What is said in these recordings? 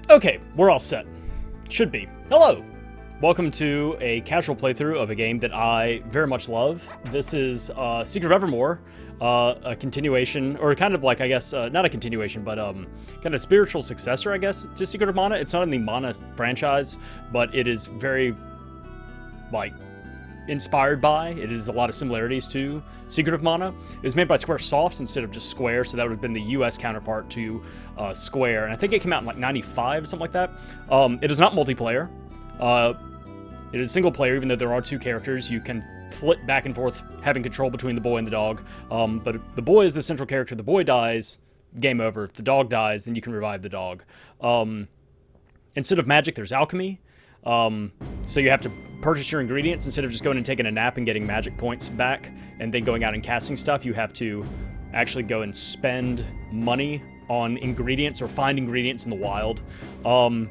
Okay, we're all set. Should be. Hello! Welcome to a casual playthrough of a game that I very much love. This is Secret of Evermore, a continuation, or kind of like, I guess, not a continuation, but kind of spiritual successor, I guess, to Secret of Mana. It's not in the Mana franchise, but it is very, like, inspired by. It is a lot of similarities to Secret of Mana. It was made by Squaresoft instead of just Square, so that would have been the US counterpart to Square, and I think it came out in like 95 or something like that. It is not multiplayer. It is single player, even though there are two characters. You can flip back and forth, having control between the boy and the dog. But the boy is the central character. The boy dies, game over. If the dog dies, then you can revive the dog. Instead of magic, there's alchemy. So you have to purchase your ingredients instead of just going and taking a nap and getting magic points back and then going out and casting stuff. You have to actually go and spend money on ingredients or find ingredients in the wild. Fun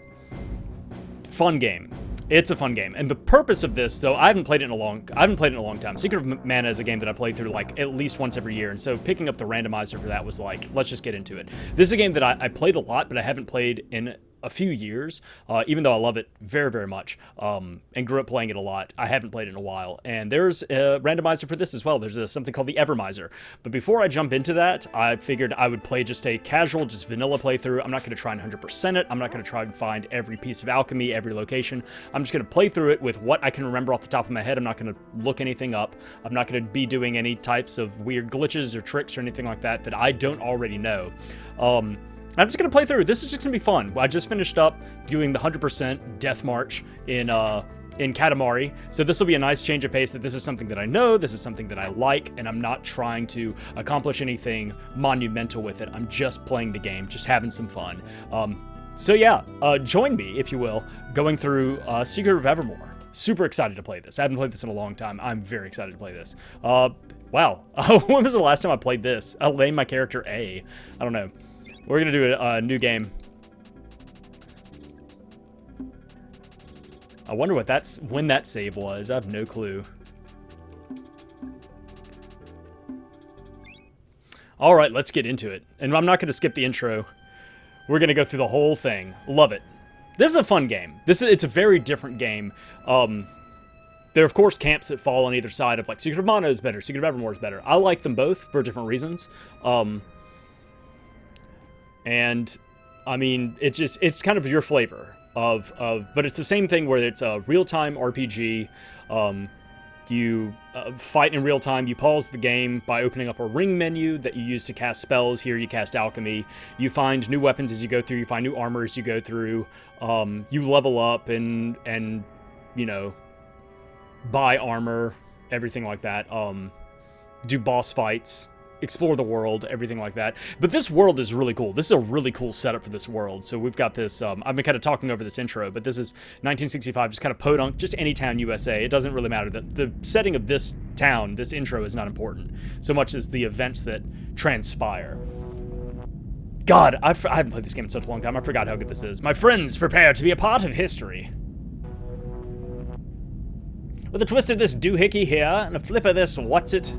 game. It's a fun game, and the purpose of this, so I haven't played it in a long time. Secret of Mana is a game that I play through like at least once every year, and so picking up the randomizer for that was like, let's just get into it. This is a game that I played a lot, but I haven't played in a few years, even though I love it very, very much, and grew up playing it a lot. I haven't played it in a while, and there's a randomizer for this as well. There's something called the Evermizer. But before I jump into that, I figured I would play just a casual, just vanilla playthrough. I'm not going to try and 100% it. I'm not going to try and find every piece of alchemy, every location. I'm just going to play through it with what I can remember off the top of my head. I'm not going to look anything up. I'm not going to be doing any types of weird glitches or tricks or anything like that I don't already know. I'm just going to play through. This is just going to be fun. I just finished up doing the 100% Death March in Katamari, so this will be a nice change of pace. That this is something that I know, this is something that I like, and I'm not trying to accomplish anything monumental with it. I'm just playing the game, just having some fun. So yeah, join me, if you will, going through Secret of Evermore. Super excited to play this. I haven't played this in a long time. I'm very excited to play this. Wow. When was the last time I played this? I'll name my character A. I don't know. We're going to do a new game. I wonder when that save was. I have no clue. All right, let's get into it. And I'm not going to skip the intro. We're going to go through the whole thing. Love it. This is a fun game. It's a very different game. There are, of course, camps that fall on either side of, like, Secret of Mana is better, Secret of Evermore is better. I like them both for different reasons. And I mean, it's kind of your flavor but it's the same thing where it's a real-time RPG. You fight in real time. You pause the game by opening up a ring menu that you use to cast spells. Here you cast alchemy. You find new weapons as you go through. You find new armor as you go through. You level up and you know, buy armor, everything like that. Do boss fights. Explore the world, everything like that. But this world is really cool. This is a really cool setup for this world. So we've got this, I've been kind of talking over this intro, but this is 1965, just kind of podunk, just any town USA. It doesn't really matter. The setting of this town, this intro is not important, so much as the events that transpire. God, I haven't played this game in such a long time. I forgot how good this is. My friends, prepare to be a part of history. With a twist of this doohickey here, and a flip of this what's-it.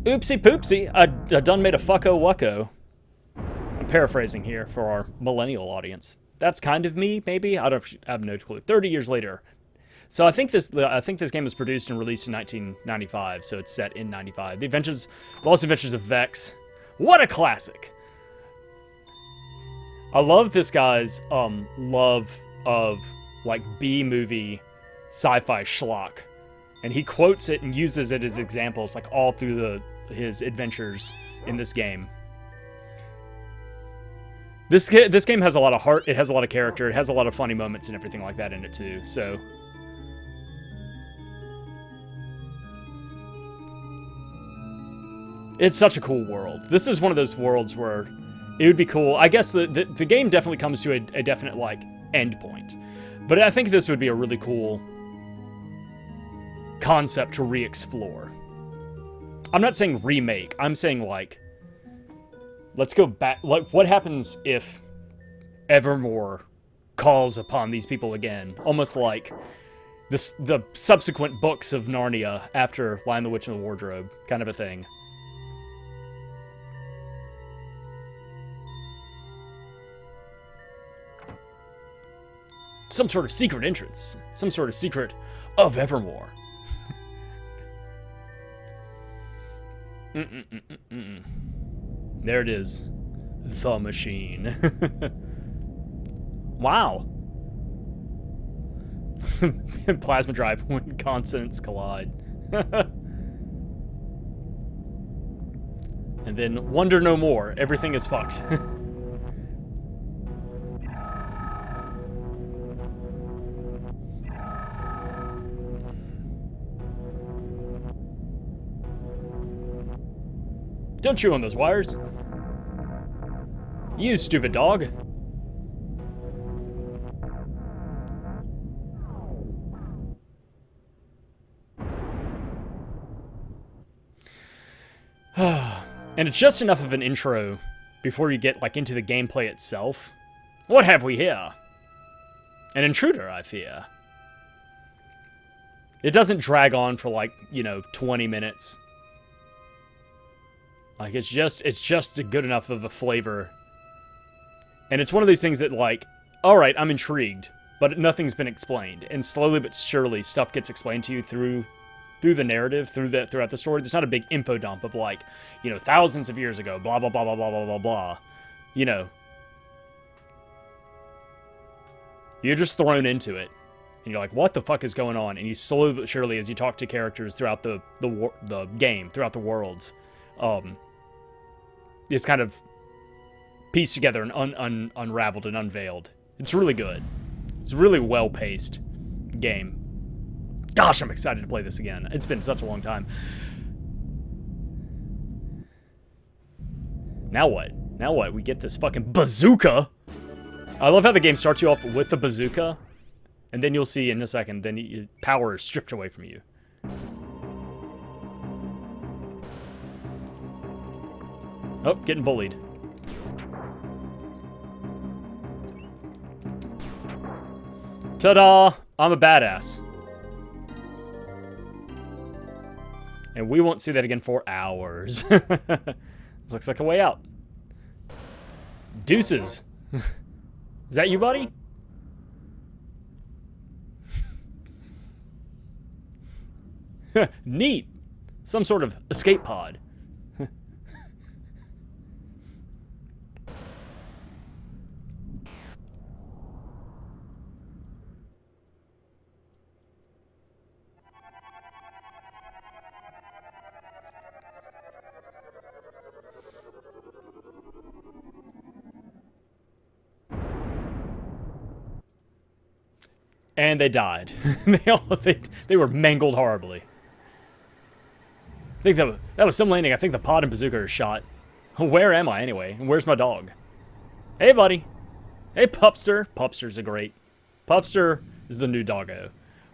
Oopsie poopsie, I done made a fucko wucko. I'm paraphrasing here for our millennial audience. That's kind of me, maybe? I have no clue. 30 years later. So I think this game was produced and released in 1995, so it's set in 95. The Lost Adventures of Vex. What a classic! I love this guy's love of, like, B-movie sci-fi schlock. And he quotes it and uses it as examples, like, all through his adventures in this game. This game has a lot of heart, it has a lot of character, it has a lot of funny moments and everything like that in it too, so. It's such a cool world. This is one of those worlds where it would be cool. I guess the game definitely comes to a definite, like, end point. But I think this would be a really cool concept to re-explore. I'm not saying remake. I'm saying, like, let's go back. Like, what happens if Evermore calls upon these people again? Almost like the subsequent books of Narnia after Lion the Witch and the Wardrobe, kind of a thing. Some sort of secret entrance. Some sort of secret of Evermore. There it is. The machine. Wow. Plasma drive when consonants collide. And then wonder no more. Everything is fucked. Don't chew on those wires. You stupid dog. And it's just enough of an intro before you get like into the gameplay itself. What have we here? An intruder, I fear. It doesn't drag on for like, 20 minutes. Like it's just good enough of a flavor. And it's one of these things that like, all right, I'm intrigued, but nothing's been explained. And slowly but surely stuff gets explained to you through the narrative, throughout the story. There's not a big info dump of like, thousands of years ago, blah, blah, blah, blah, blah, blah, blah, blah. You're just thrown into it. And you're like, what the fuck is going on? And you slowly but surely, as you talk to characters throughout the game, throughout the worlds, it's kind of pieced together and unraveled and unveiled. It's really good. It's a really well-paced game. Gosh, I'm excited to play this again. It's been such a long time. Now what? Now what? We get this fucking bazooka. I love how the game starts you off with the bazooka, and then you'll see in a second, then power is stripped away from you. Oh, getting bullied. Ta-da! I'm a badass. And we won't see that again for hours. This looks like a way out. Deuces. Is that you, buddy? Neat. Some sort of escape pod. And they died. They were mangled horribly. I think that was some landing. I think the pod and bazooka are shot. Where am I anyway? And where's my dog? Hey, buddy. Hey, Pupster. Pupster's a great. Pupster is the new doggo.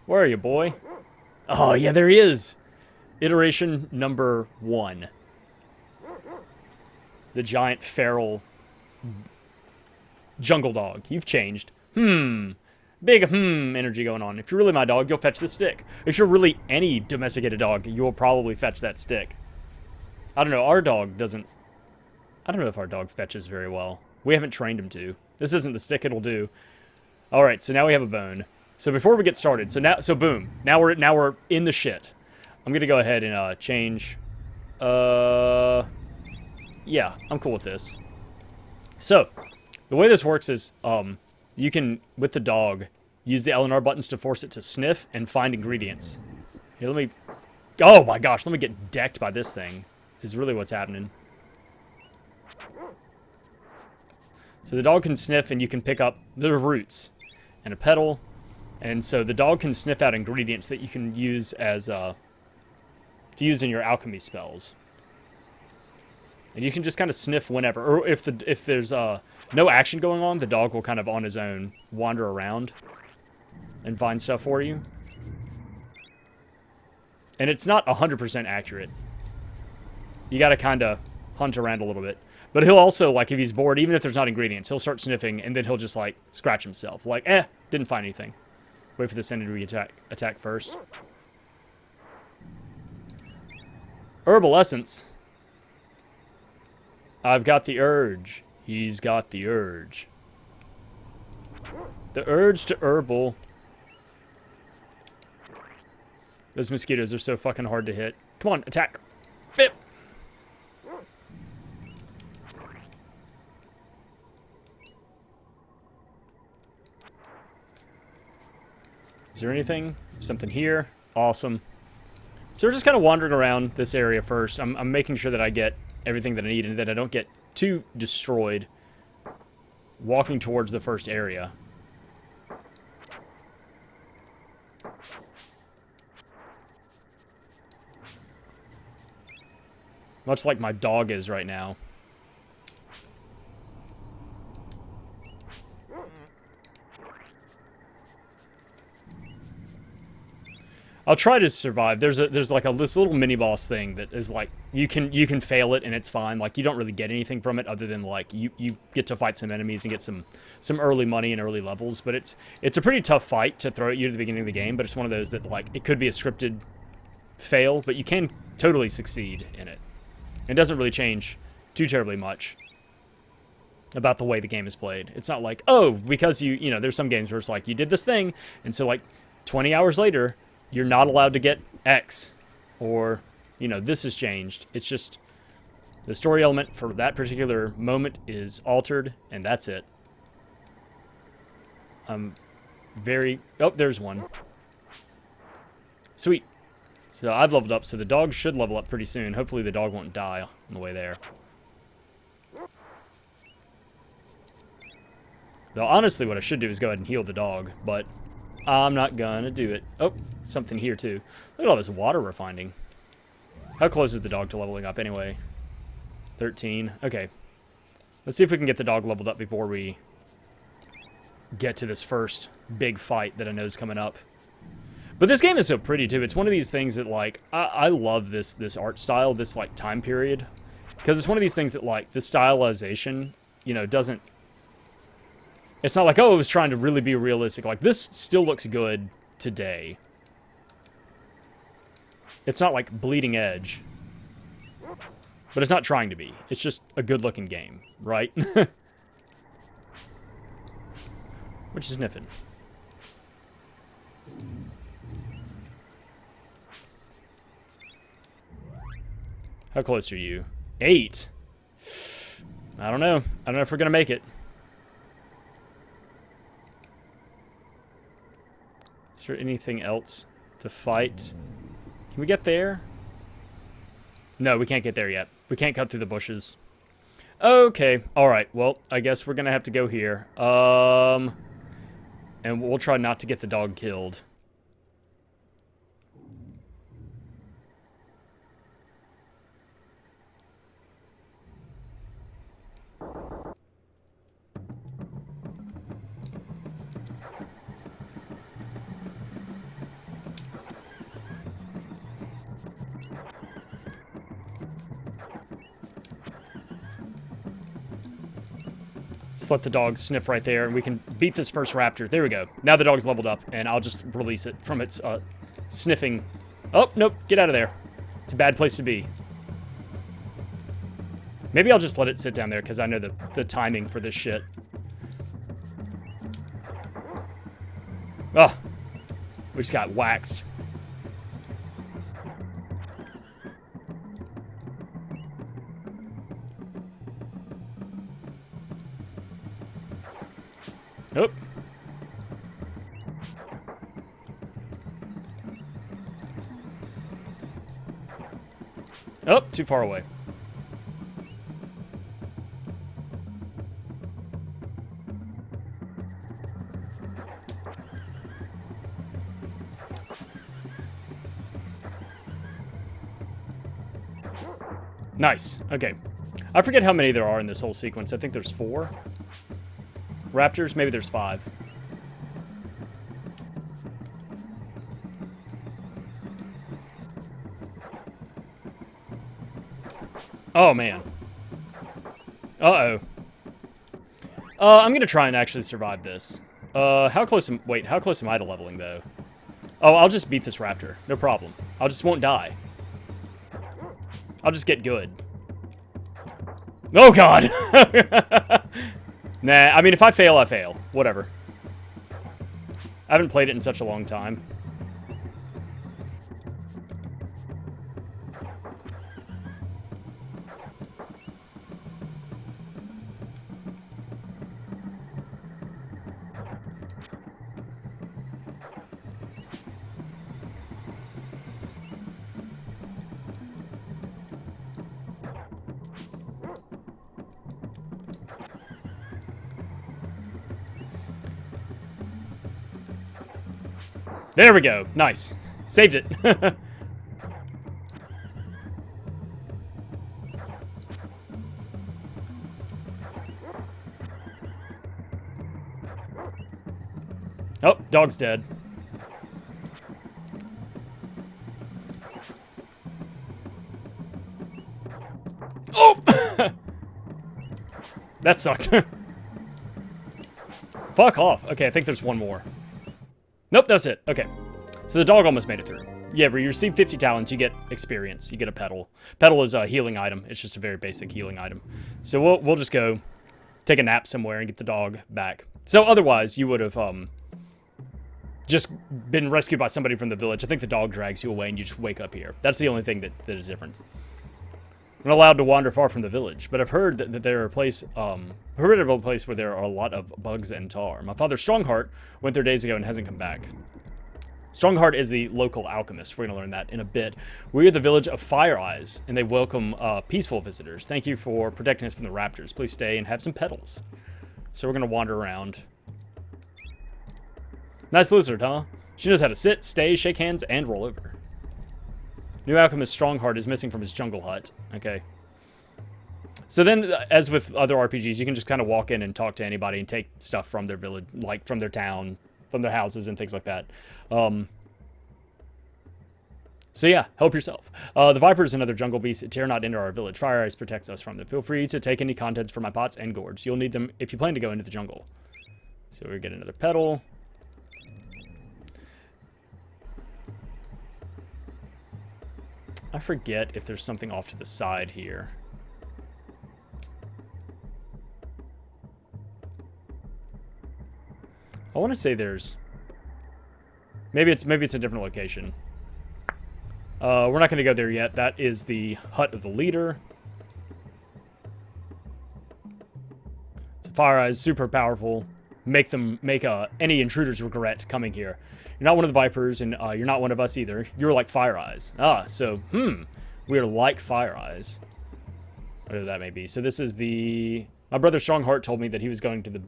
Where are you, boy? Oh, yeah, there he is. Iteration number 1. The giant feral jungle dog. You've changed. Big energy going on. If you're really my dog, you'll fetch the stick. If you're really any domesticated dog, you will probably fetch that stick. I don't know, our dog doesn't... I don't know if our dog fetches very well. We haven't trained him to. This isn't the stick it'll do. Alright, so now we have a bone. So before we get started, so boom. Now we're in the shit. I'm gonna go ahead and change... Yeah, I'm cool with this. So, the way this works is, you can, with the dog, use the L and R buttons to force it to sniff and find ingredients. Here, let me... Oh my gosh, let me get decked by this thing, is really what's happening. So the dog can sniff and you can pick up the roots and a petal. And so the dog can sniff out ingredients that you can use as, to use in your alchemy spells. And you can just kind of sniff whenever. Or if there's no action going on, the dog will kind of on his own wander around and find stuff for you. And it's not 100% accurate. You gotta kind of hunt around a little bit. But he'll also, like, if he's bored, even if there's not ingredients, he'll start sniffing, and then he'll just, like, scratch himself. Like, didn't find anything. Wait for this enemy to attack first. Herbal essence. I've got the urge. He's got the urge. The urge to herbal. Those mosquitoes are so fucking hard to hit. Come on, attack. Bip. Is there anything? Something here? Awesome. So we're just kind of wandering around this area first. I'm making sure that I get everything that I need and that I don't get too destroyed walking towards the first area. Much like my dog is right now. I'll try to survive. There's like this little mini boss thing that is like you can fail it and it's fine. Like you don't really get anything from it other than like you get to fight some enemies and get some early money and early levels. But it's a pretty tough fight to throw at you at the beginning of the game. But it's one of those that like it could be a scripted fail, but you can totally succeed in it. It doesn't really change too terribly much about the way the game is played. It's not like, oh, because you know, there's some games where it's like you did this thing and so like 20 hours later you're not allowed to get X, or, you know, this has changed. It's just the story element for that particular moment is altered, and that's it. Oh, there's one. Sweet. So I've leveled up, so the dog should level up pretty soon. Hopefully the dog won't die on the way there. Though, honestly, what I should do is go ahead and heal the dog, but I'm not gonna do it. Oh, something here, too. Look at all this water we're finding. How close is the dog to leveling up, anyway? 13. Okay. Let's see if we can get the dog leveled up before we get to this first big fight that I know is coming up. But this game is so pretty, too. It's one of these things that, like, I love this art style, this, like, time period. Because it's one of these things that, like, the stylization, you know, doesn't... It's not like, oh, it was trying to really be realistic. Like, this still looks good today. It's not like bleeding edge. But it's not trying to be. It's just a good-looking game, right? Which is sniffing. How close are you? 8? I don't know. I don't know if we're going to make it. Is there anything else to fight? Can we get there? No, we can't get there yet. We can't cut through the bushes. Okay. Alright. Well, I guess we're going to have to go here. And we'll try not to get the dog killed. Let's let the dog sniff right there, and we can beat this first raptor. There we go. Now the dog's leveled up, and I'll just release it from its sniffing. Oh, nope. Get out of there. It's a bad place to be. Maybe I'll just let it sit down there, because I know the timing for this shit. Oh, we just got waxed. Nope. Oh, too far away. Nice. Okay. I forget how many there are in this whole sequence. I think there's 4. Raptors? Maybe there's 5. Oh, man. Uh-oh. I'm gonna try and actually survive this. How close am I to leveling, though? Oh, I'll just beat this raptor. No problem. I just won't die. I'll just get good. Oh, God! Nah, I mean, if I fail, I fail. Whatever. I haven't played it in such a long time. There we go. Nice. Saved it. Oh, dog's dead. Oh! That sucked. Fuck off. Okay, I think there's one more. Nope, that's it. Okay. So the dog almost made it through. Yeah, where you receive 50 talents, you get experience. You get a petal. Petal is a healing item. It's just a very basic healing item. So we'll just go take a nap somewhere and get the dog back. So otherwise, you would have just been rescued by somebody from the village. I think the dog drags you away and you just wake up here. That's the only thing that is different. I'm not allowed to wander far from the village, but I've heard that there are a place, heard of a place where there are a lot of bugs and tar. My father, Strongheart, went there days ago and hasn't come back. Strongheart is the local alchemist. We're going to learn that in a bit. We are the village of Fire Eyes, and they welcome peaceful visitors. Thank you for protecting us from the raptors. Please stay and have some petals. So we're going to wander around. Nice lizard, huh? She knows how to sit, stay, shake hands, and roll over. New alchemist Strongheart is missing from his jungle hut. Okay. So then, as with other RPGs, you can just kind of walk in and talk to anybody and take stuff from their village, like from their town, from their houses and things like that. So yeah, help yourself. The vipers and other jungle beasts dare not enter our village. Fire Eyes protects us from them. Feel free to take any contents from my pots and gourds. You'll need them if you plan to go into the jungle. So we get another petal. I forget if there's something off to the side here. I want to say there's... Maybe it's a different location. We're not going to go there yet. That is the hut of the leader. So Fire Eyes, super powerful. Make any intruders regret coming here. You're not one of the vipers, and you're not one of us either. You're like Fire Eyes. So we're like Fire Eyes. Whatever that may be. So this is the... My brother Strongheart told me that he was going to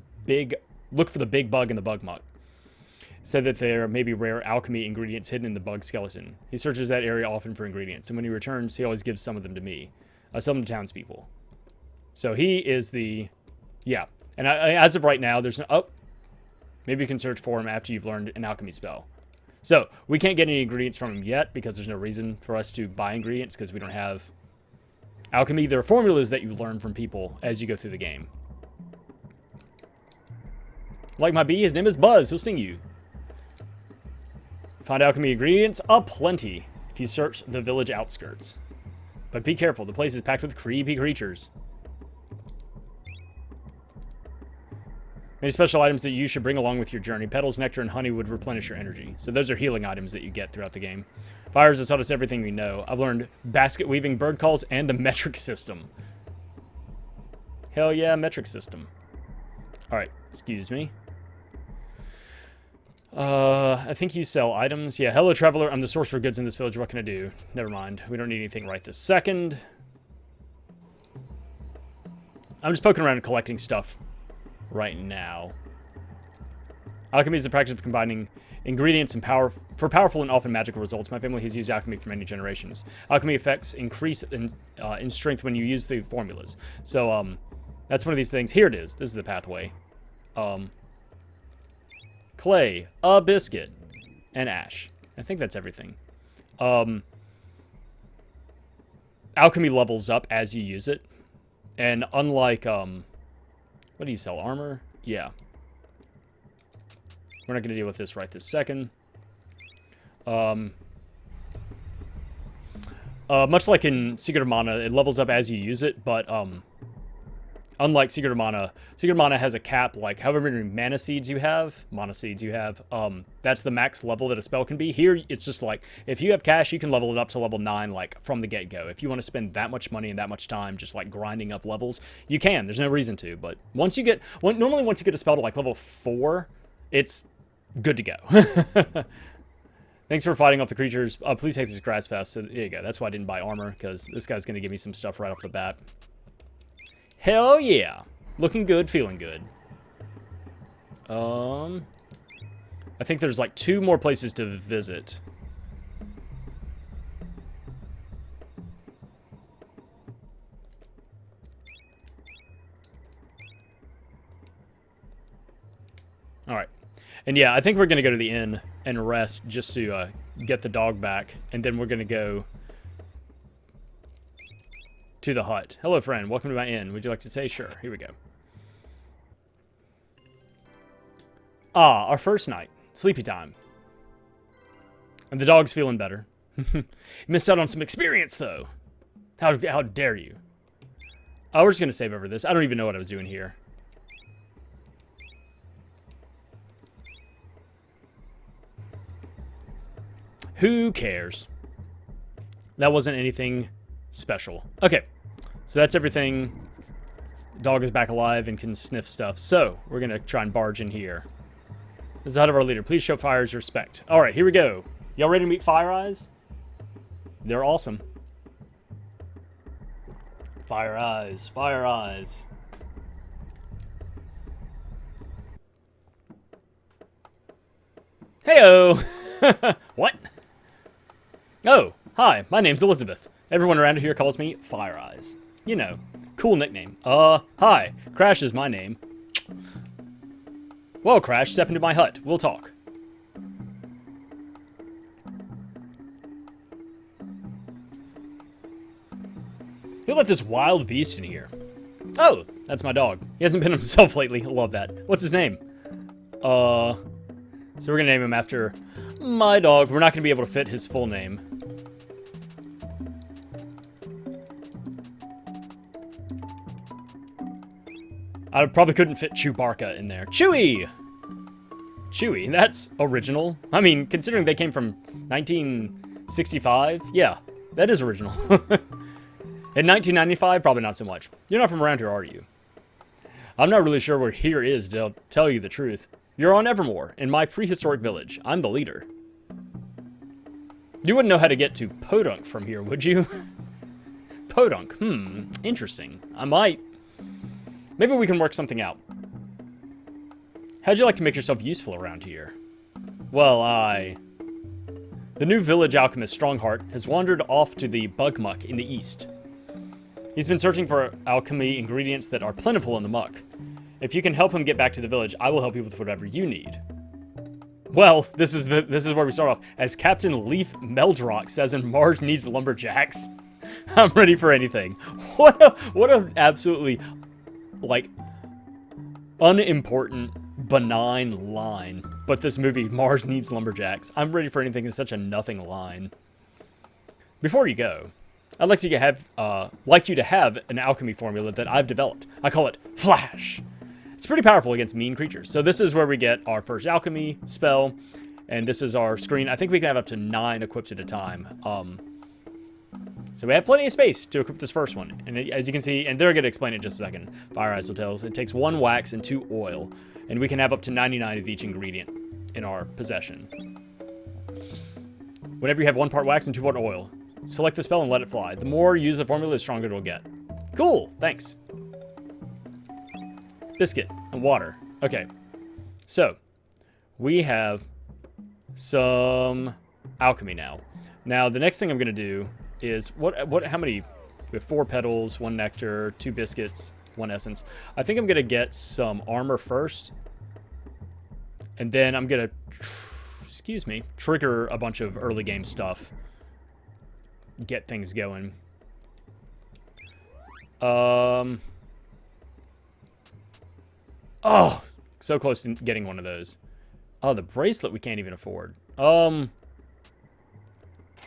look for the big bug in the bug muck. Said that there may be rare alchemy ingredients hidden in the bug skeleton. He searches that area often for ingredients, and when he returns, he always gives some of them to me. I sell them to townspeople. So he is the... Yeah. And as of right now, there's no... Oh. Maybe you can search for him after you've learned an alchemy spell. So, we can't get any ingredients from him yet, because there's no reason for us to buy ingredients, because we don't have alchemy. There are formulas that you learn from people as you go through the game. Like my bee, his name is Buzz. He'll sting you. Find alchemy ingredients? Aplenty, if you search the village outskirts. But be careful, the place is packed with creepy creatures. Many special items that you should bring along with your journey. Petals, nectar, and honey would replenish your energy. So those are healing items that you get throughout the game. Fires has taught us everything we know. I've learned basket weaving, bird calls, and the metric system. Hell yeah, metric system. Alright, excuse me. I think you sell items. Yeah, hello traveler, I'm the source for goods in this village. What can I do? Never mind. We don't need anything right this second. I'm just poking around and collecting stuff right now. Alchemy is the practice of combining ingredients and for powerful and often magical results. My family has used alchemy for many generations. Alchemy effects increase in strength when you use the formulas. So, that's one of these things. Here it is. This is the pathway. Clay, a biscuit, and ash. I think that's everything. Alchemy levels up as you use it. And unlike, what do you sell? Armor? Yeah. We're not going to deal with this right this second. Much like in Secret of Mana, it levels up as you use it, but Unlike Secret of Mana has a cap, like however many mana seeds you have, that's the max level that a spell can be. Here, it's just like, if you have cash, you can level it up to level 9, like, from the get-go. If you want to spend that much money and that much time just, like, grinding up levels, you can. There's no reason to, but normally once you get a spell to, like, level 4, it's good to go. Thanks for fighting off the creatures. Please take this grass fast. So, there you go. That's why I didn't buy armor, because this guy's going to give me some stuff right off the bat. Hell yeah. Looking good, feeling good. I think there's like 2 more places to visit. Alright. And yeah, I think we're going to go to the inn and rest just to get the dog back. And then we're going to go to the hut. Hello, friend. Welcome to my inn. Would you like to say? Sure. Here we go. Ah, our first night. Sleepy time. And the dog's feeling better. Missed out on some experience, though. How dare you? Oh, we're just going to save over this. I don't even know what I was doing here. Who cares? That wasn't anything special. Okay, so that's everything. Dog is back alive and can sniff stuff. So, we're going to try and barge in here. This is the hut of our leader. Please show Fire's respect. Alright, here we go. Y'all ready to meet Fire Eyes? They're awesome. Fire Eyes, Fire Eyes. Heyo! What? Oh, hi, my name's Elizabeth. Everyone around here calls me Fire Eyes. You know, cool nickname. Hi, Crash is my name. Well, Crash, step into my hut. We'll talk. Who let this wild beast in here? Oh, that's my dog. He hasn't been himself lately. I love that. What's his name? So we're gonna name him after my dog. We're not gonna be able to fit his full name. I probably couldn't fit Chewbacca in there. Chewie! Chewie, that's original. I mean, considering they came from 1965, yeah, that is original. In 1995, probably not so much. You're not from around here, are you? I'm not really sure where here is, to tell you the truth. You're on Evermore, in my prehistoric village. I'm the leader. You wouldn't know how to get to Podunk from here, would you? Podunk, interesting. I might. Maybe we can work something out. How'd you like to make yourself useful around here? Well, The new village alchemist, Strongheart, has wandered off to the Bug Muck in the east. He's been searching for alchemy ingredients that are plentiful in the muck. If you can help him get back to the village, I will help you with whatever you need. Well, this is where we start off. As Captain Leaf Meldrock says in Mars Needs Lumberjacks, I'm ready for anything. What a absolutely, like, unimportant, benign line. But this movie, Mars Needs Lumberjacks, I'm ready for anything is such a nothing line. Before you go, I'd like you to have an alchemy formula that I've developed. I call it Flash. It's pretty powerful against mean creatures. So this is where we get our first alchemy spell, and this is our screen. I think we can have up to 9 equipped at a time. So we have plenty of space to equip this first one. And as you can see, and they're going to explain it in just a second, Fire Eyes will tell us, it takes 1 wax and 2 oil, and we can have up to 99 of each ingredient in our possession. Whenever you have 1 part wax and 2 part oil, select the spell and let it fly. The more you use the formula, the stronger it'll get. Cool, thanks. Biscuit and water. Okay, so we have some alchemy now. Now the next thing I'm gonna do is how many? We have 4 petals, 1 nectar, 2 biscuits, 1 essence. I think I'm gonna get some armor first, and then I'm gonna, trigger a bunch of early game stuff. Get things going. Oh, so close to getting one of those. Oh, the bracelet we can't even afford. Go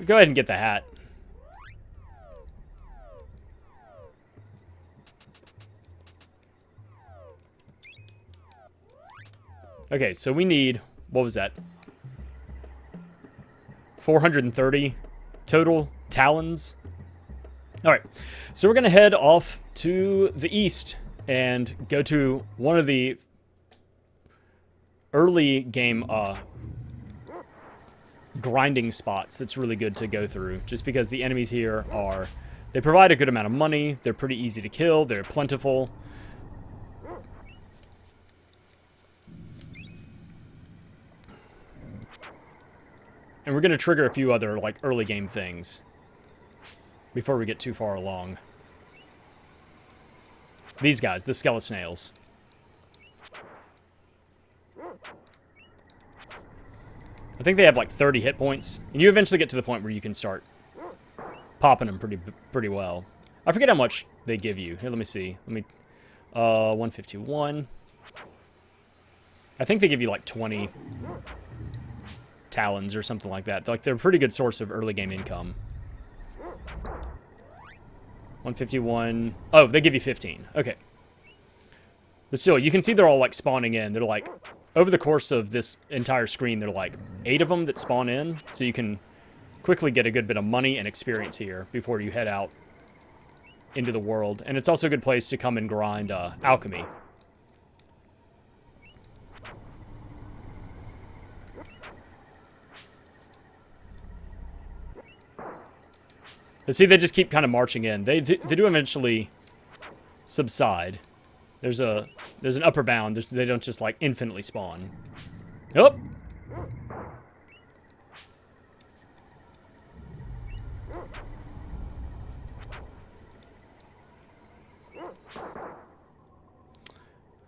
ahead and get the hat. Okay, so we need, what was that? 430 total talons. All right, so we're going to head off to the east and go to one of the early game grinding spots that's really good to go through, just because the enemies here are, they provide a good amount of money, they're pretty easy to kill, they're plentiful. And we're going to trigger a few other, like, early game things before we get too far along. These guys, the skeleton snails. I think they have like 30 hit points, and you eventually get to the point where you can start popping them pretty well. I forget how much they give you. Here, let me see. 151. I think they give you like 20 talons or something like that. Like, they're a pretty good source of early game income. 151. Oh, they give you 15. Okay. But still, you can see they're all like spawning in. They're like, over the course of this entire screen, there are like 8 of them that spawn in. So you can quickly get a good bit of money and experience here before you head out into the world. And it's also a good place to come and grind alchemy. But see, they just keep kind of marching in. They do eventually subside. There's an upper bound. They don't just, like, infinitely spawn. Oh!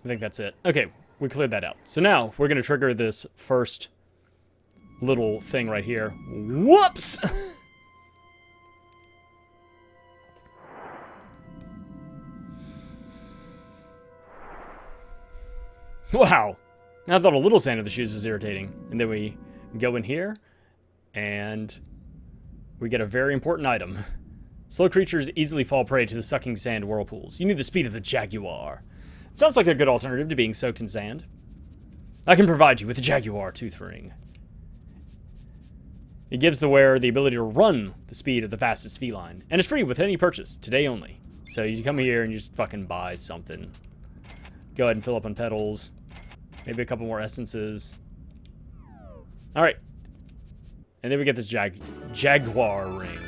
I think that's it. Okay, we cleared that out. So now, we're going to trigger this first little thing right here. Whoops! Wow. I thought a little sand in the shoes was irritating. And then we go in here, and we get a very important item. Slow creatures easily fall prey to the sucking sand whirlpools. You need the speed of the jaguar. It sounds like a good alternative to being soaked in sand. I can provide you with a jaguar tooth ring. It gives the wearer the ability to run the speed of the fastest feline. And it's free with any purchase, today only. So you come here and you just fucking buy something. Go ahead and fill up on petals. Maybe a couple more essences. Alright. And then we get this jaguar ring.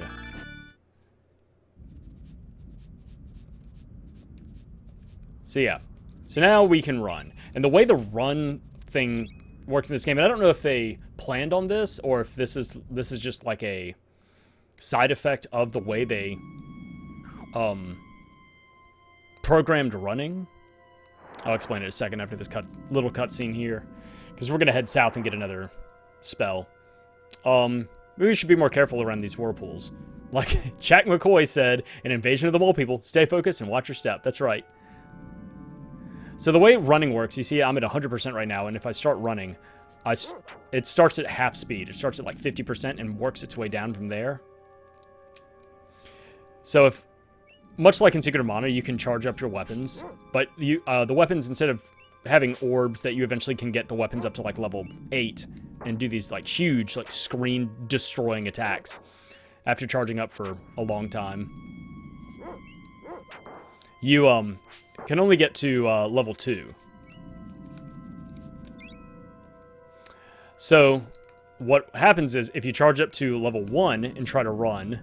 So yeah. So now we can run. And the way the run thing works in this game, and I don't know if they planned on this, or if this is just like a side effect of the way they programmed running. I'll explain it in a second after this little cutscene here, because we're going to head south and get another spell. Maybe we should be more careful around these whirlpools. Like Jack McCoy said in Invasion of the Mole People, stay focused and watch your step. That's right. So the way running works, you see I'm at 100% right now, and if I start running, it starts at half speed. It starts at like 50% and works its way down from there. So if... Much like in Secret of Mana, you can charge up your weapons, but the weapons, instead of having orbs that you eventually can get the weapons up to like level 8 and do these like huge, like screen-destroying attacks after charging up for a long time, you can only get to level 2. So what happens is if you charge up to level 1 and try to run,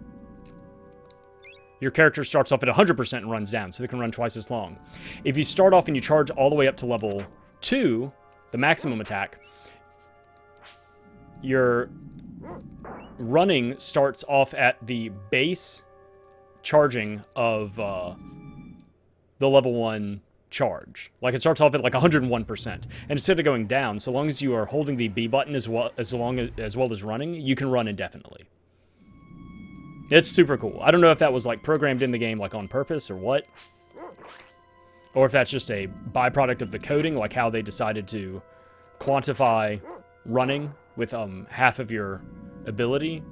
your character starts off at 100% and runs down, so they can run twice as long. If you start off and you charge all the way up to level 2, the maximum attack, your running starts off at the base charging of the level 1 charge. Like, it starts off at like 101%. And instead of going down, so long as you are holding the B button as well as running, you can run indefinitely. It's super cool. I don't know if that was like programmed in the game like on purpose or what. Or if that's just a byproduct of the coding, like how they decided to quantify running with half of your ability.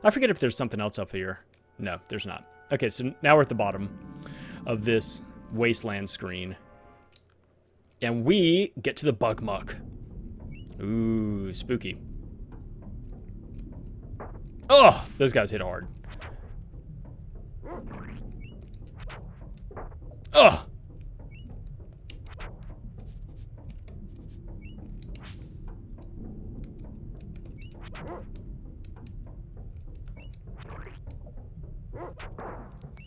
I forget if there's something else up here. No, there's not. Okay, so now we're at the bottom of this wasteland screen. And we get to the bug muck. Ooh, spooky. Oh, those guys hit hard. Oh.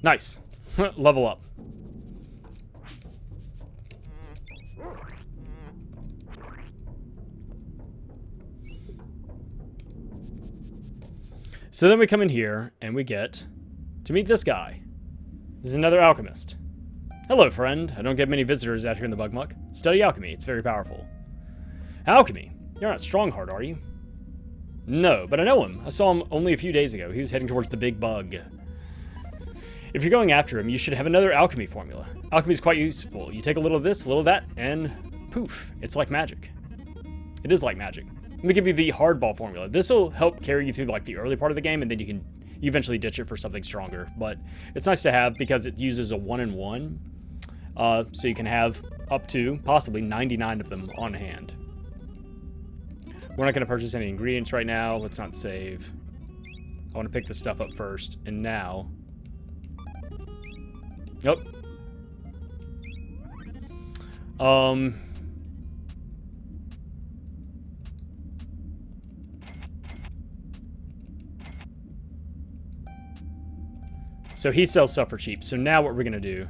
Nice. Level up. So then we come in here and we get to meet this guy. This is another alchemist. Hello, friend. I don't get many visitors out here in the bug muck. Study alchemy. It's very powerful. Alchemy? You're not Strongheart, are you? No, but I know him. I saw him only a few days ago. He was heading towards the big bug. If you're going after him, you should have another alchemy formula. Alchemy is quite useful. You take a little of this, a little of that, and poof, it's like magic. It is like magic. Let me give you the hardball formula. This will help carry you through like the early part of the game, and then you eventually ditch it for something stronger. But it's nice to have because it uses a 1-in-1, so you can have up to possibly 99 of them on hand. We're not going to purchase any ingredients right now. Let's not save. I want to pick this stuff up first, and now. Nope. So he sells stuff for cheap. So now what we're going to do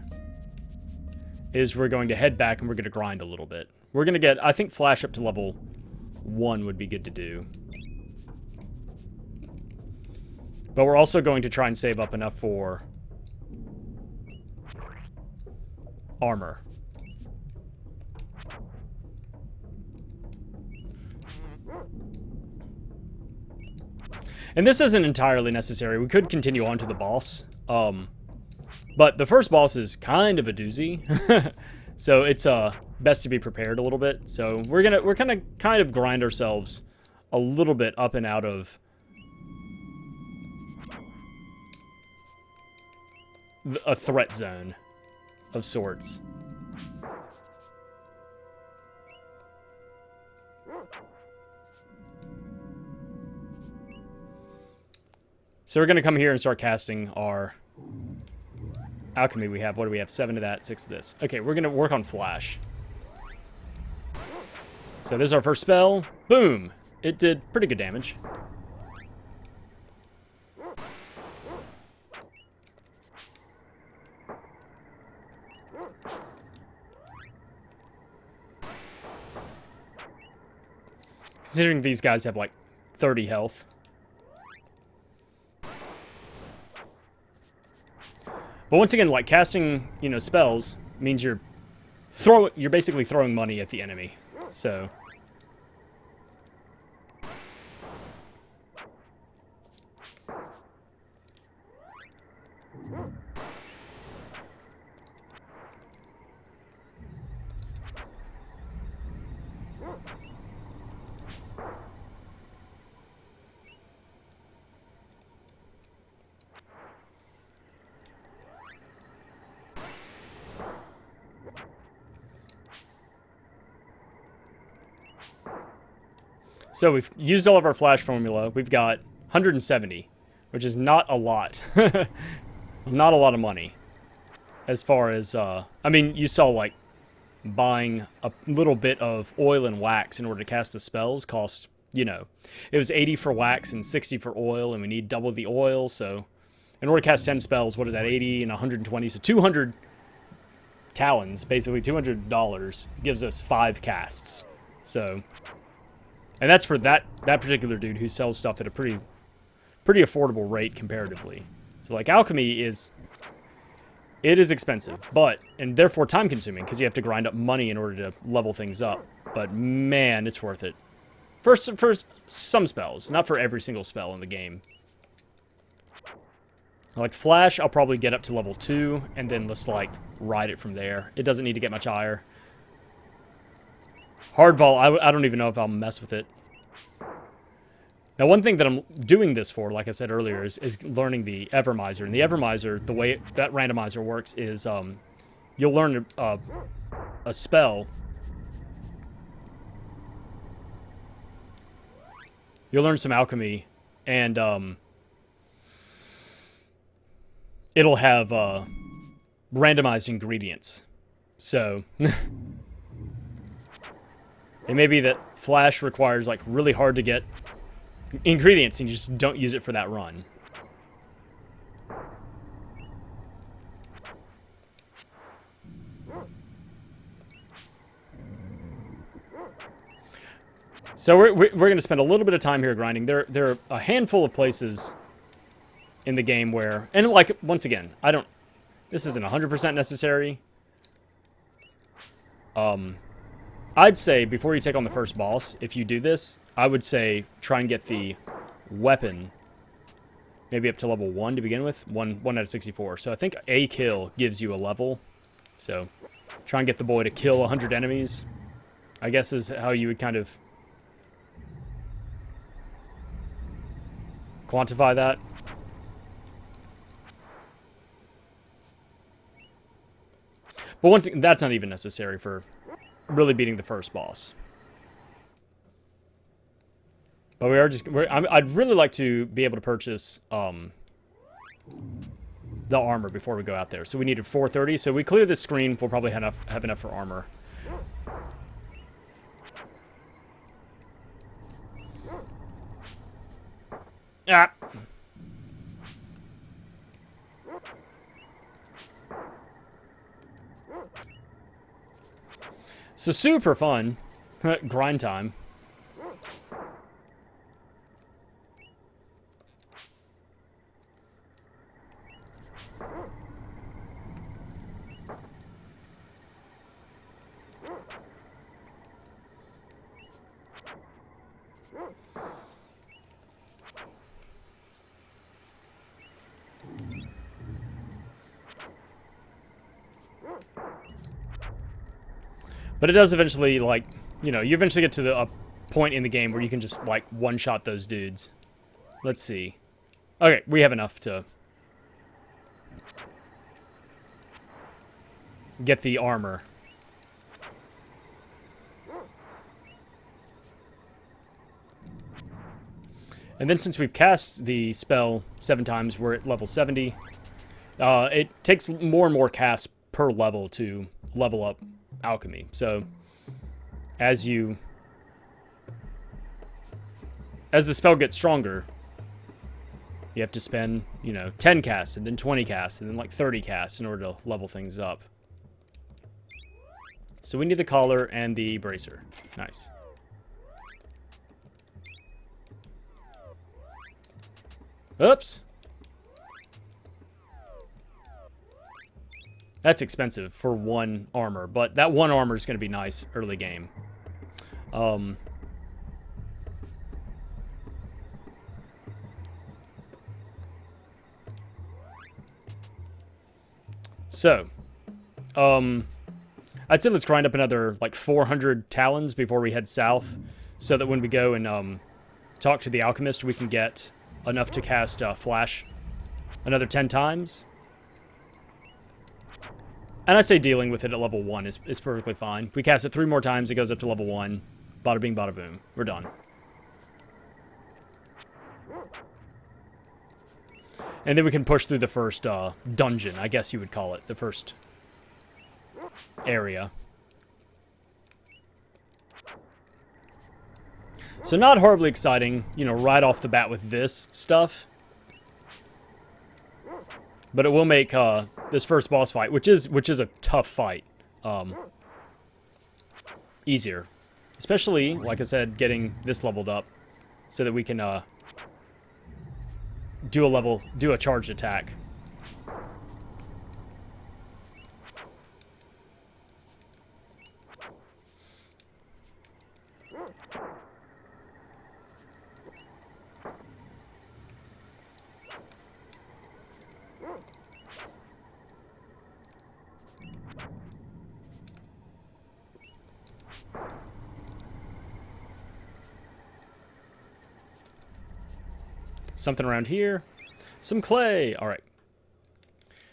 is we're going to head back and we're going to grind a little bit. We're going to get, I think, Flash up to level 1 would be good to do. But we're also going to try and save up enough for armor. And this isn't entirely necessary. We could continue on to the boss. But the first boss is kind of a doozy. So it's best to be prepared a little bit. So we're gonna kind of grind ourselves a little bit up and out of a threat zone of sorts. So we're gonna come here and start casting our alchemy we have. What do we have? 7 of that, 6 of this. Okay, we're gonna work on Flash. So there's our first spell. Boom! It did pretty good damage. Considering these guys have like 30 health. But once again, like casting, spells means you're basically throwing money at the enemy. So we've used all of our Flash formula. We've got 170, which is not a lot. Not a lot of money. As far as, I mean, you saw, like, buying a little bit of oil and wax in order to cast the spells cost, it was 80 for wax and 60 for oil, and we need double the oil, so in order to cast 10 spells, what is that, 80 and 120, so 200 talons, basically $200, gives us 5 casts, so... And that's for that particular dude who sells stuff at a pretty affordable rate comparatively. So like alchemy is expensive, and therefore time consuming because you have to grind up money in order to level things up. But man, it's worth it. For some spells, not for every single spell in the game. Like Flash, I'll probably get up to level 2 and then just like ride it from there. It doesn't need to get much higher. Hardball, I don't even know if I'll mess with it. Now, one thing that I'm doing this for, like I said earlier, is learning the Evermiser. And the Evermiser, the way that randomizer works is you'll learn a spell You'll learn some alchemy, and it'll have randomized ingredients. So it may be that Flash requires like really hard to get ingredients, and you just don't use it for that run. So we're going to spend a little bit of time here grinding. There are a handful of places in the game where, and like, once again, this isn't 100% necessary. I'd say before you take on the first boss, if you do this, I would say try and get the weapon maybe up to level 1 to begin with. 1 out of 64. So I think a kill gives you a level. So try and get the boy to kill 100 enemies, I guess is how you would kind of quantify that. But once again, that's not even necessary for really beating the first boss. But I'd really like to be able to purchase the armor before we go out there. So we needed 430. So we clear this screen, we'll probably have enough for armor. Ah. So super fun. Grind time. But it does eventually, like, you know, you eventually get to a point in the game where you can just, like, one-shot those dudes. Let's see. Okay, we have enough to get the armor. And then since we've cast the spell 7 times, we're at level 70. It takes more and more casts per level to level up alchemy. So as the spell gets stronger, you have to spend, you know, 10 casts and then 20 casts and then like 30 casts in order to level things up. So we need the collar and the bracer. Nice. Oops. That's expensive for 1 armor, but that 1 armor is going to be nice early game. I'd say let's grind up another like 400 talons before we head south, so that when we go and talk to the alchemist, we can get enough to cast Flash another 10 times. And I say dealing with it at level 1 is perfectly fine. We cast it 3 more times, it goes up to level 1. Bada bing, bada boom. We're done. And then we can push through the first dungeon, I guess you would call it. The first area. So not horribly exciting, you know, right off the bat with this stuff. But it will make this first boss fight, which is a tough fight, easier. Especially, like I said, getting this leveled up so that we can do a charged attack. Something around here. Some clay. All right.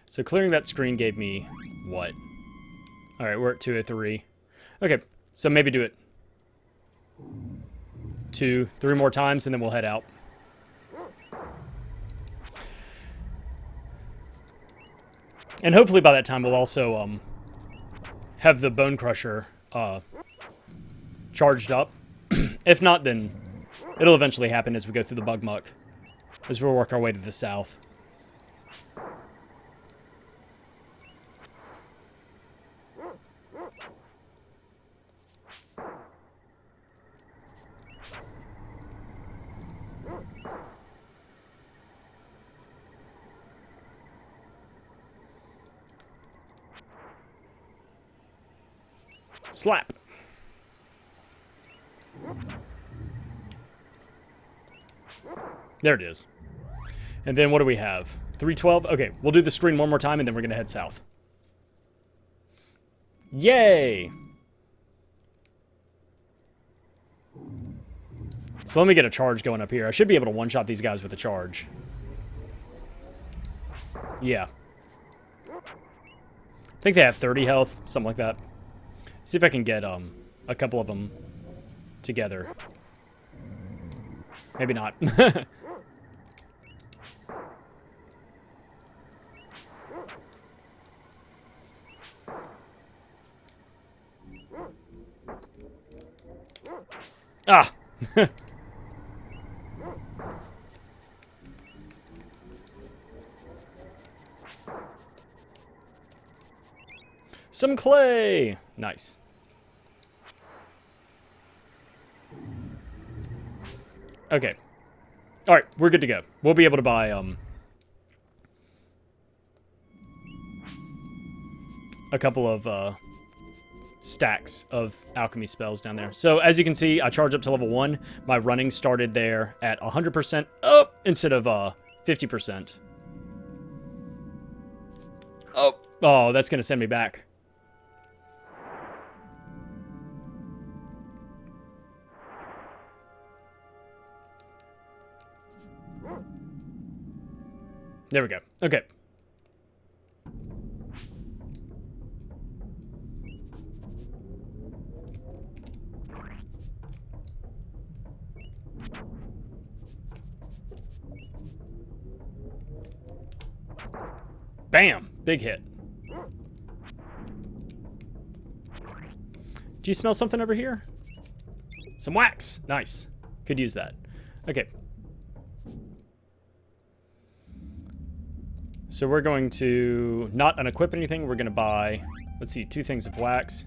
So clearing that screen gave me what? All right, we're at 2 or 3. Okay, so maybe do it 2, 3 more times, and then we'll head out. And hopefully by that time we'll also have the Bone Crusher charged up. If not, then it'll eventually happen as we go through the Bug Muck, as we'll work our way to the south. Slap. There it is. And then what do we have? 312? Okay, we'll do the screen one more time and then we're going to head south. Yay! So let me get a charge going up here. I should be able to one-shot these guys with a charge. Yeah. I think they have 30 health, something like that. See if I can get a couple of them together. Maybe not. Ah! Some clay! Nice. Okay. Alright, we're good to go. We'll be able to buy, a couple of, stacks of alchemy spells down there. So, as you can see, I charged up to level 1. My running started there at 100% up instead of, 50%. Oh, that's gonna send me back. There we go. Okay. Bam! Big hit. Do you smell something over here? Some wax! Nice. Could use that. Okay. So we're going to not unequip anything. We're going to buy, let's see, 2 things of wax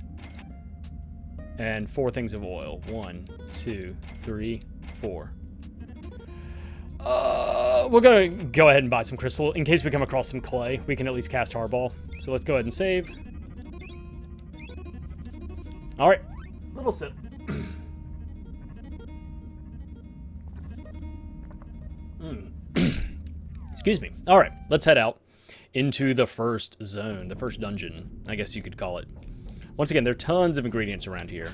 and 4 things of oil. 1, 2, 3, 4. We're going to go ahead and buy some crystal. In case we come across some clay, we can at least cast Hardball. So let's go ahead and save. All right. Little sip. Excuse me. All right, let's head out into the first zone, the first dungeon, I guess you could call it. Once again, there are tons of ingredients around here.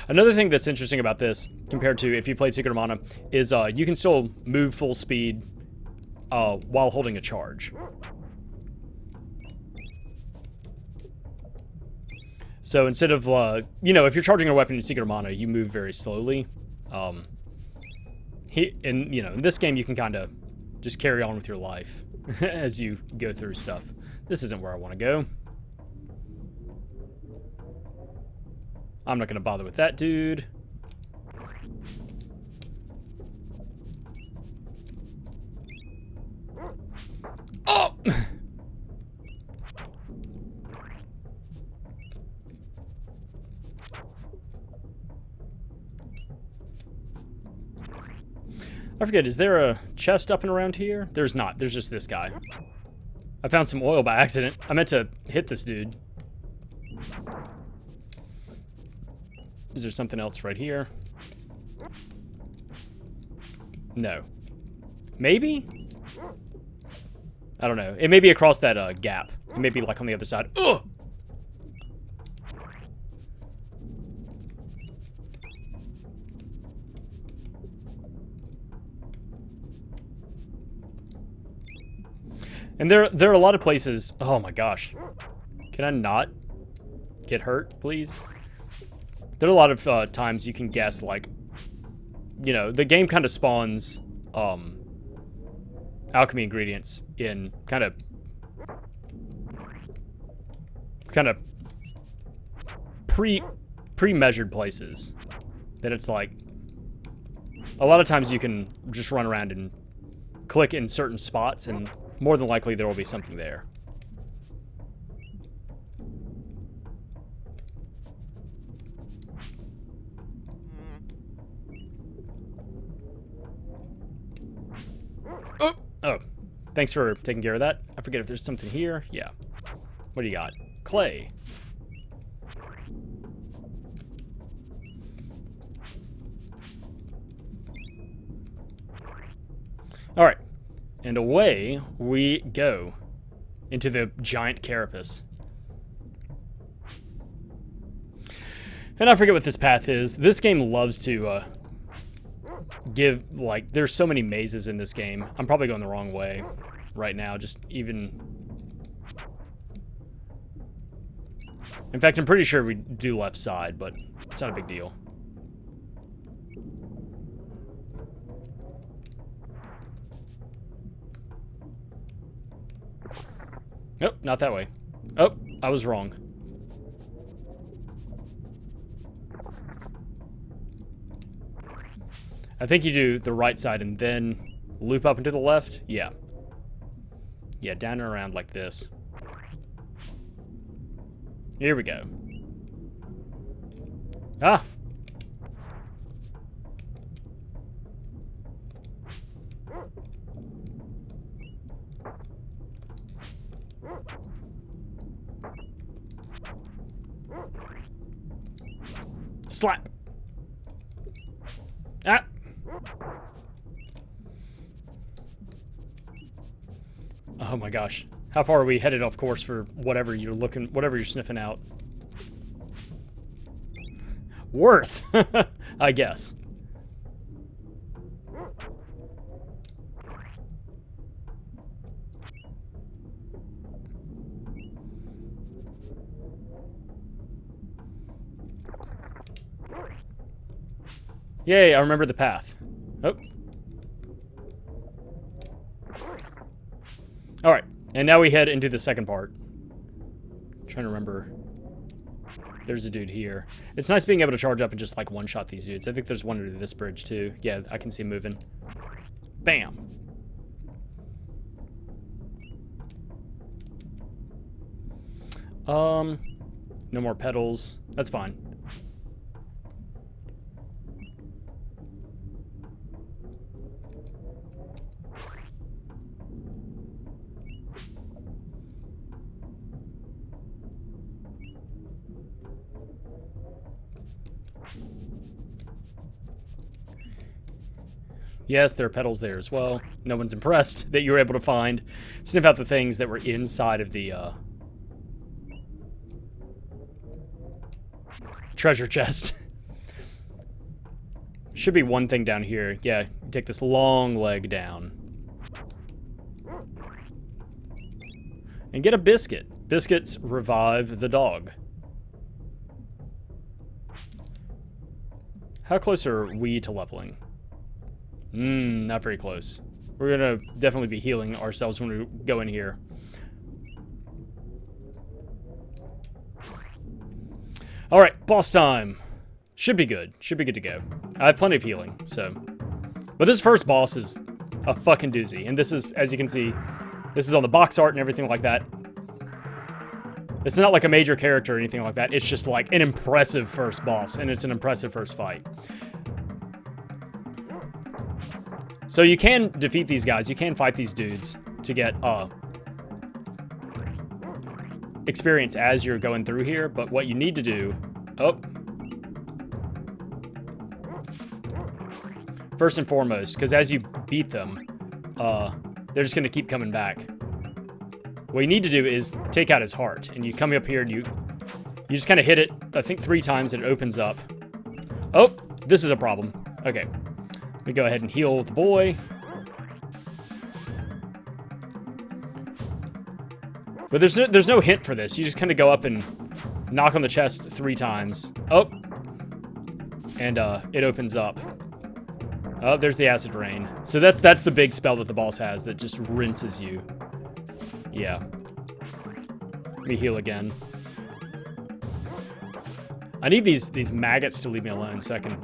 Another thing that's interesting about this, compared to if you played Secret of Mana, is you can still move full speed while holding a charge. So instead of, you know, if you're charging a weapon in Secret of Mana, you move very slowly. In this game, you can kind of just carry on with your life as you go through stuff. This isn't where I want to go. I'm not going to bother with that dude. Oh! I forget, is there a chest up and around here? There's not. There's just this guy. I found some oil by accident. I meant to hit this dude. Is there something else right here? No. Maybe? I don't know. It may be across that gap. It may be like on the other side. Ugh! And there are a lot of places. Oh my gosh. Can I not? get hurt, please. There are a lot of times you can guess, like, you know, the game kind of spawns alchemy ingredients in kind of pre-measured places. That it's like, a lot of times you can just run around and click in certain spots, and more than likely there will be something there. Oh, thanks for taking care of that. I forget if there's something here. Yeah. What do you got? Clay. All right. And away we go into the giant carapace. And I forget what this path is. This game loves to give, like, there's so many mazes in this game. I'm probably going the wrong way right now, just even... In fact, I'm pretty sure we do left side, but it's not a big deal. Nope, not that way. Oh, I was wrong. I think you do the right side and then loop up into the left. Yeah. Yeah, down and around like this. Here we go. Ah! Slap! Ah! Oh my gosh. How far are we headed off course for whatever you're looking, whatever you're sniffing out? Worth, I guess. Yay, I remember the path. Oh. Alright, and now we head into the second part. I'm trying to remember. There's a dude here. It's nice being able to charge up and just, like, one-shot these dudes. I think there's one under this bridge, too. Yeah, I can see him moving. Bam! No more petals. That's fine. Yes, there are petals there as well. No one's impressed that you were able to sniff out the things that were inside of the treasure chest. Should be one thing down here. Yeah, you take this long leg down. And get a biscuit. Biscuits revive the dog. How close are we to leveling? Not very close. We're gonna definitely be healing ourselves when we go in here. Alright, boss time. Should be good. Should be good to go. I have plenty of healing, so. But this first boss is a fucking doozy. And this is, as you can see, this is on the box art and everything like that. It's not like a major character or anything like that. It's just like an impressive first boss, and it's an impressive first fight. So you can defeat these guys. You can fight these dudes to get experience as you're going through here. But what you need to do... Oh. First and foremost, because as you beat them, they're just going to keep coming back. What you need to do is take out his heart. And you come up here and you just kind of hit it, I think 3 times, and it opens up. Oh, this is a problem. Okay. Let me go ahead and heal the boy. But there's no hint for this. You just kind of go up and Knock on the chest 3 times. Oh! And it opens up. Oh, there's the acid rain. So that's the big spell that the boss has that just rinses you. Yeah. Let me heal again. I need these maggots to leave me alone so I can...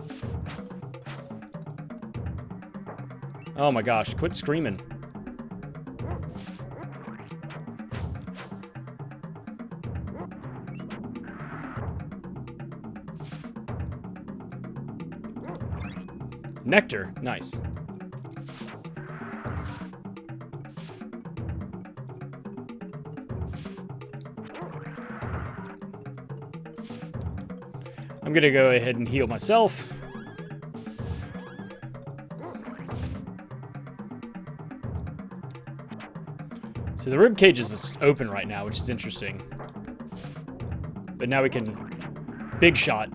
Oh my gosh, quit screaming. Nectar, nice. I'm gonna go ahead and heal myself. So the rib cage is open right now, which is interesting. But now we can big shot.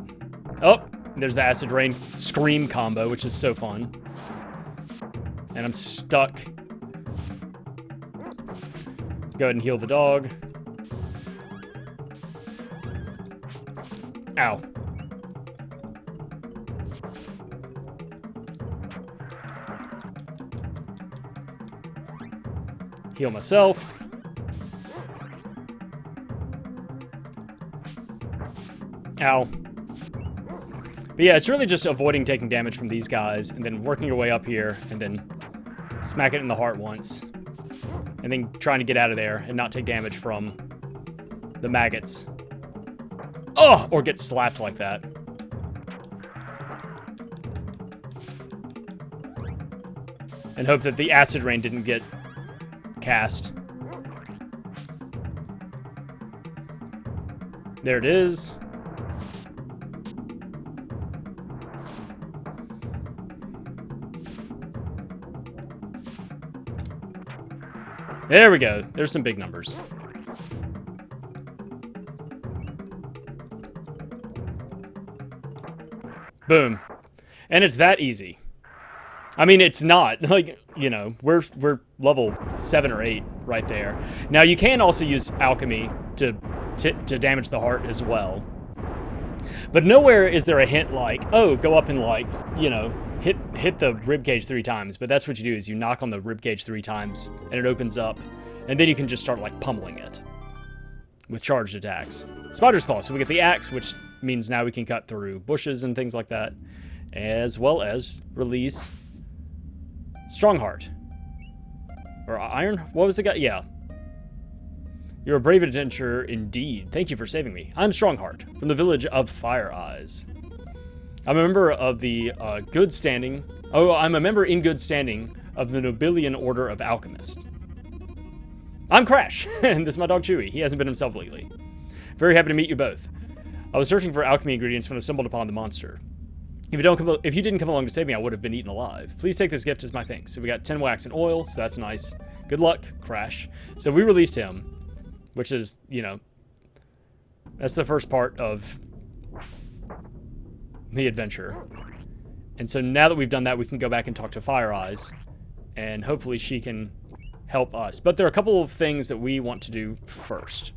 Oh, there's the acid rain scream combo, which is so fun. And I'm stuck. Go ahead and heal the dog. Ow. Heal myself. Ow. But yeah, it's really just avoiding taking damage from these guys, and then working your way up here, and then smack it in the heart once. And then trying to get out of there and not take damage from the maggots. Oh! Or get slapped like that. And hope that the acid rain didn't get cast. There it is. There we go. There's some big numbers. Boom. And it's that easy. I mean, it's not. Like, you know, we're level 7 or 8 right there. Now, you can also use alchemy to damage the heart as well. But nowhere is there a hint like, oh, go up and, like, you know, hit the ribcage 3 times. But that's what you do, is you knock on the ribcage 3 times, and it opens up. And then you can just start, like, pummeling it with charged attacks. Spider's Claw. So we get the axe, which means now we can cut through bushes and things like that, as well as release Strongheart. Or Iron? What was the guy? Yeah. You're a brave adventurer indeed. Thank you for saving me. I'm Strongheart, from the village of Fire Eyes. I'm a member of the good standing... Oh, I'm a member in good standing of the Nobilian Order of Alchemists. I'm Crash, and this is my dog Chewy. He hasn't been himself lately. Very happy to meet you both. I was searching for alchemy ingredients when I stumbled upon the monster. If you didn't come along to save me, I would have been eaten alive. Please take this gift as my thanks. So we got 10 wax and oil, so that's nice. Good luck, Crash. So we released him, which is, you know, that's the first part of the adventure. And so now that we've done that, we can go back and talk to Fire Eyes, and hopefully she can help us. But there are a couple of things that we want to do first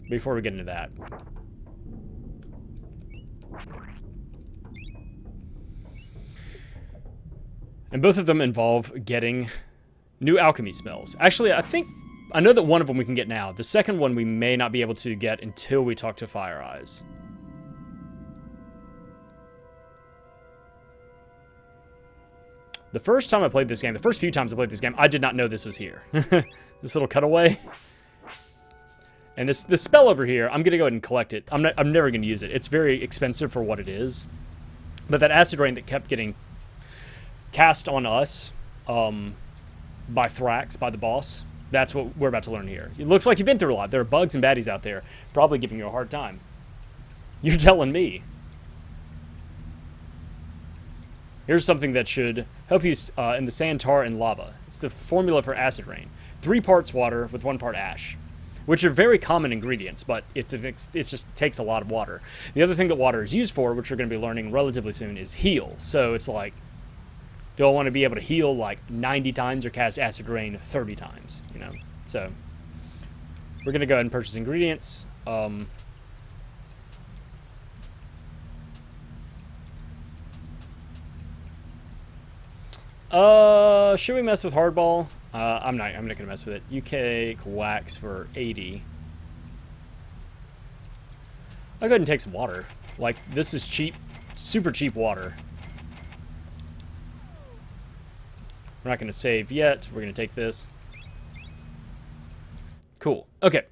before we get into that. And both of them involve getting new alchemy spells. Actually, I know that one of them we can get now. The second one we may not be able to get until we talk to Fire Eyes. The first time I played this game, the first few times I played this game, I did not know this was here. This little cutaway. And this spell over here, I'm going to go ahead and collect it. I'm never going to use it. It's very expensive for what it is. But that acid rain that kept getting cast on us by Thrax, by the boss, that's what we're about to learn here. It looks like you've been through a lot. There are bugs and baddies out there probably giving you a hard time. You're telling me. Here's something that should help you in the sand, tar, and lava. It's the formula for acid rain. 3 parts water with 1 part ash, which are very common ingredients, but it just takes a lot of water. The other thing that water is used for, which we're going to be learning relatively soon, is heal. So it's like, do I want to be able to heal like 90 times or cast acid rain 30 times, you know? So we're going to go ahead and purchase ingredients. Should we mess with hardball? I'm not gonna mess with it. UK wax for 80. I'll go ahead and take some water. Like, this is cheap, super cheap water. We're not gonna save yet. We're gonna take this. Cool. Okay.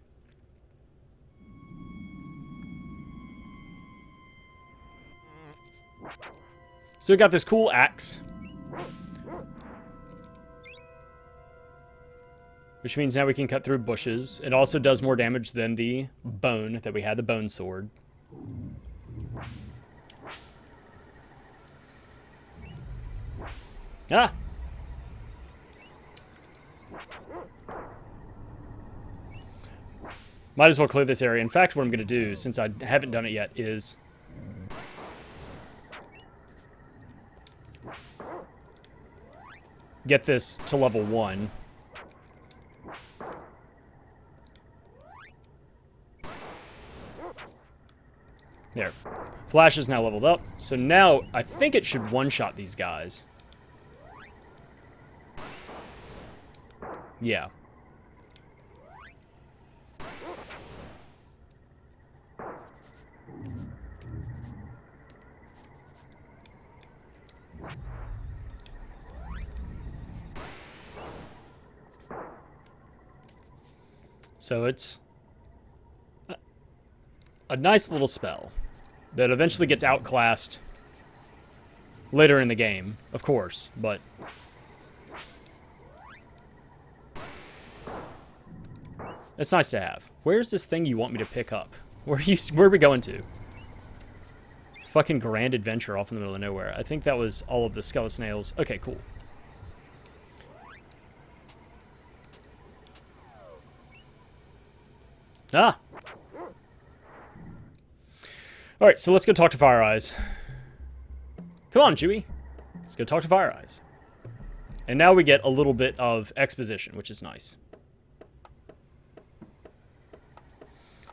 So we got this cool axe. Which means now we can cut through bushes. It also does more damage than the bone that we had, the bone sword. Ah! Might as well clear this area. In fact, what I'm going to do, since I haven't done it yet, is... get this to level 1. There. Flash is now leveled up. So now, I think it should one-shot these guys. Yeah. So it's a nice little spell that eventually gets outclassed later in the game, of course, but it's nice to have. Where's this thing you want me to pick up? Where are we going to? Fucking grand adventure off in the middle of nowhere. I think that was all of the skeletons. Okay, cool. Ah! Alright, so let's go talk to Fire Eyes. Come on, Chewie. Let's go talk to Fire Eyes. And now we get a little bit of exposition, which is nice.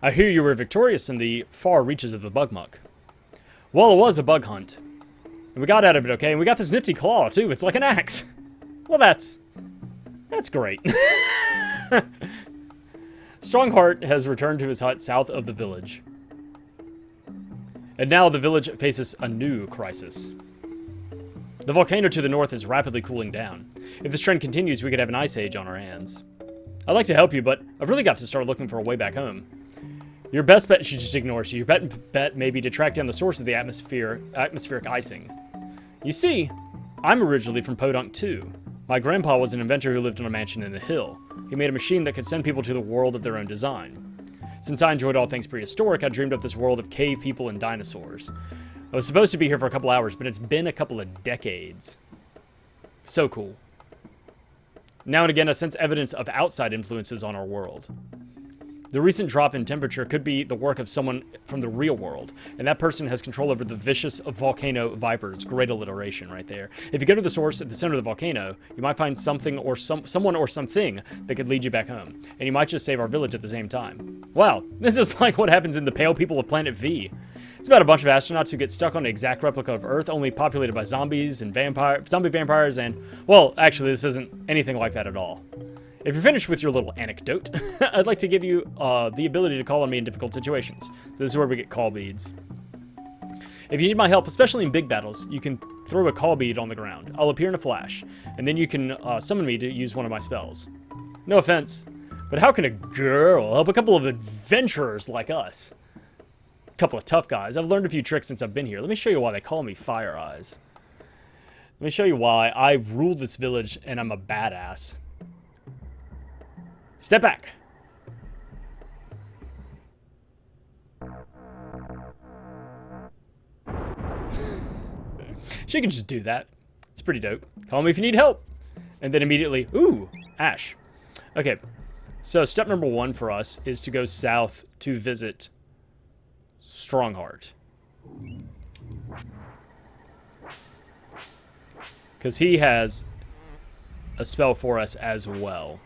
I hear you were victorious in the far reaches of the bug muck. Well, it was a bug hunt. And we got out of it okay, and we got this nifty claw, too. It's like an axe. Well, that's great. Strongheart has returned to his hut south of the village. And now the village faces a new crisis. The volcano to the north is rapidly cooling down. If this trend continues, we could have an ice age on our hands. I'd like to help you, but I've really got to start looking for a way back home. Your best bet should just ignore you. Your bet may be to track down the source of the atmospheric icing. You see, I'm originally from Podunk 2. My grandpa was an inventor who lived in a mansion in the hill. He made a machine that could send people to the world of their own design. Since I enjoyed all things prehistoric, I dreamed up this world of cave people and dinosaurs. I was supposed to be here for a couple hours, but it's been a couple of decades. So cool. Now and again, I sense evidence of outside influences on our world. The recent drop in temperature could be the work of someone from the real world, and that person has control over the vicious volcano vipers. Great alliteration right there. If you go to the source at the center of the volcano, you might find something or someone or something that could lead you back home, and you might just save our village at the same time. Wow, this is like what happens in the Pale People of Planet V. It's about a bunch of astronauts who get stuck on an exact replica of Earth, only populated by zombies and zombie vampires, and, well, actually, this isn't anything like that at all. If you're finished with your little anecdote, I'd like to give you the ability to call on me in difficult situations. This is where we get call beads. If you need my help, especially in big battles, you can throw a call bead on the ground. I'll appear in a flash, and then you can summon me to use one of my spells. No offense, but how can a girl help a couple of adventurers like us? A couple of tough guys. I've learned a few tricks since I've been here. Let me show you why they call me Fire Eyes. Let me show you why I rule this village and I'm a badass. Step back. She can just do that. It's pretty dope. Call me if you need help. And then immediately, ooh, Ash. Okay, so step number 1 for us is to go south to visit Strongheart. Because he has a spell for us as well.